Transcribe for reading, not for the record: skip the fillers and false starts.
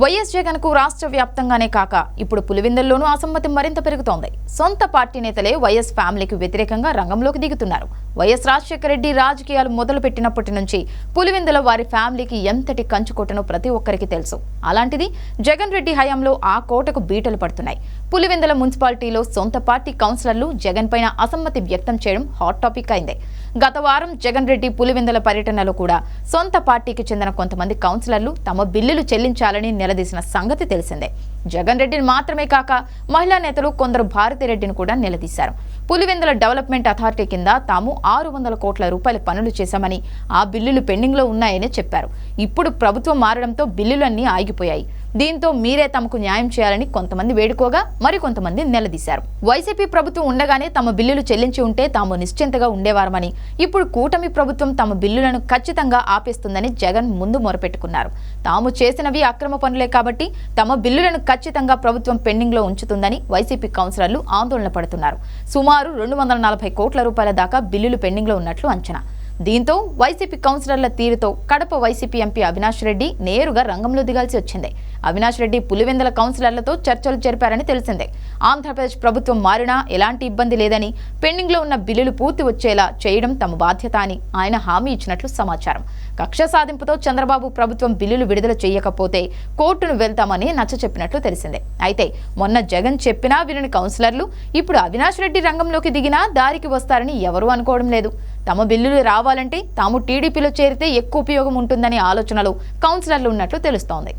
YS Jagan కు రాష్ట్ర వ్యాప్తంగానే కాక ఇప్పుడు పులివెందుల్లోనూ అసమ్మతి మరింత పెరుగుతోంది. సొంత పార్టీ నేతలే వైఎస్ ఫ్యామిలీకి వ్యతిరేకంగా రంగంలోకి దిగుతున్నారు. వైఎస్ రాజశేఖర రెడ్డి రాజకీయాలు మొదలుపెట్టినప్పటి నుంచి పులివెందుల వారి ఫ్యామిలీకి ఎంతటి కంచుకోటనో ప్రతి ఒక్కరికి తెలుసు. అలాంటిది జగన్ రెడ్డి హయాంలో ఆ కోటకు బీటలు పడుతున్నాయి. పులివెందుల మున్సిపాలిటీలో సొంత పార్టీ కౌన్సిలర్లు జగన్ పైన అసమ్మతి వ్యక్తం చేయడం హాట్ టాపిక్ అయింది. గత వారం జగన్ రెడ్డి పులివెందుల పర్యటనలో కూడా సొంత పార్టీకి చెందిన కొంతమంది కౌన్సిలర్లు తమ బిల్లులు చెల్లించాలని నిలదీసిన సంగతి తెలిసిందే. జగన్ రెడ్డిని మాత్రమే కాక మహిళా నేతలు కొందరు భారతిరెడ్డిని కూడా నిలదీశారు. పులివెందుల డెవలప్మెంట్ అథారిటీ కింద తాము 600 కోట్ల రూపాయల పనులు చేశామని, ఆ బిల్లులు పెండింగ్లో ఉన్నాయని చెప్పారు. ఇప్పుడు ప్రభుత్వం మారడంతో బిల్లులన్నీ ఆగిపోయాయి. దీంతో మీరే తమకు న్యాయం చేయాలని కొంతమంది వేడుకోగా మరికొంతమంది నిలదీశారు. వైసీపీ ప్రభుత్వం ఉండగానే తమ బిల్లులు చెల్లించి ఉంటే తాము నిశ్చింతగా ఉండేవారమని, ఇప్పుడు కూటమి ప్రభుత్వం తమ బిల్లులను ఖచ్చితంగా ఆపేస్తుందని జగన్ ముందు మొరపెట్టుకున్నారు. తాము చేసినవి అక్రమ పనులే కాబట్టి తమ బిల్లులను ఖచ్చితంగా ప్రభుత్వం పెండింగ్ లో ఉంచుతుందని వైసీపీ కౌన్సిలర్లు ఆందోళన పడుతున్నారు. సుమారు 240 కోట్ల రూపాయల దాకా బిల్లులు పెండింగ్ లో ఉన్నట్లు అంచనా. దీంతో వైసీపీ కౌన్సిలర్ల తీరుతో కడప వైసీపీ ఎంపీ అవినాష్ రెడ్డి నేరుగా రంగంలో దిగాల్సి వచ్చింది. అవినాష్ రెడ్డి పులివెందుల కౌన్సిలర్లతో చర్చలు జరిపారని తెలిసిందే. ఆంధ్రప్రదేశ్ ప్రభుత్వం మారినా ఎలాంటి ఇబ్బంది లేదని, పెండింగ్ లో ఉన్న బిల్లులు పూర్తి వచ్చేలా చేయడం తమ బాధ్యత అని ఆయన హామీ ఇచ్చినట్లు సమాచారం. కక్ష సాధింపుతో చంద్రబాబు ప్రభుత్వం బిల్లులు విడుదల చేయకపోతే కోర్టును వెళ్తామని నచ్చచెప్పినట్లు తెలిసిందే. అయితే మొన్న జగన్ చెప్పినా వినని కౌన్సిలర్లు ఇప్పుడు అవినాష్ రెడ్డి రంగంలోకి దిగినా దారికి వస్తారని ఎవరూ అనుకోవడం లేదు. తమ బిల్లులు రావాలంటే తాము టీడీపీలో చేరితే ఎక్కువ ఉపయోగం ఉంటుందనే ఆలోచనలో కౌన్సిలర్లు ఉన్నట్లు తెలుస్తోంది.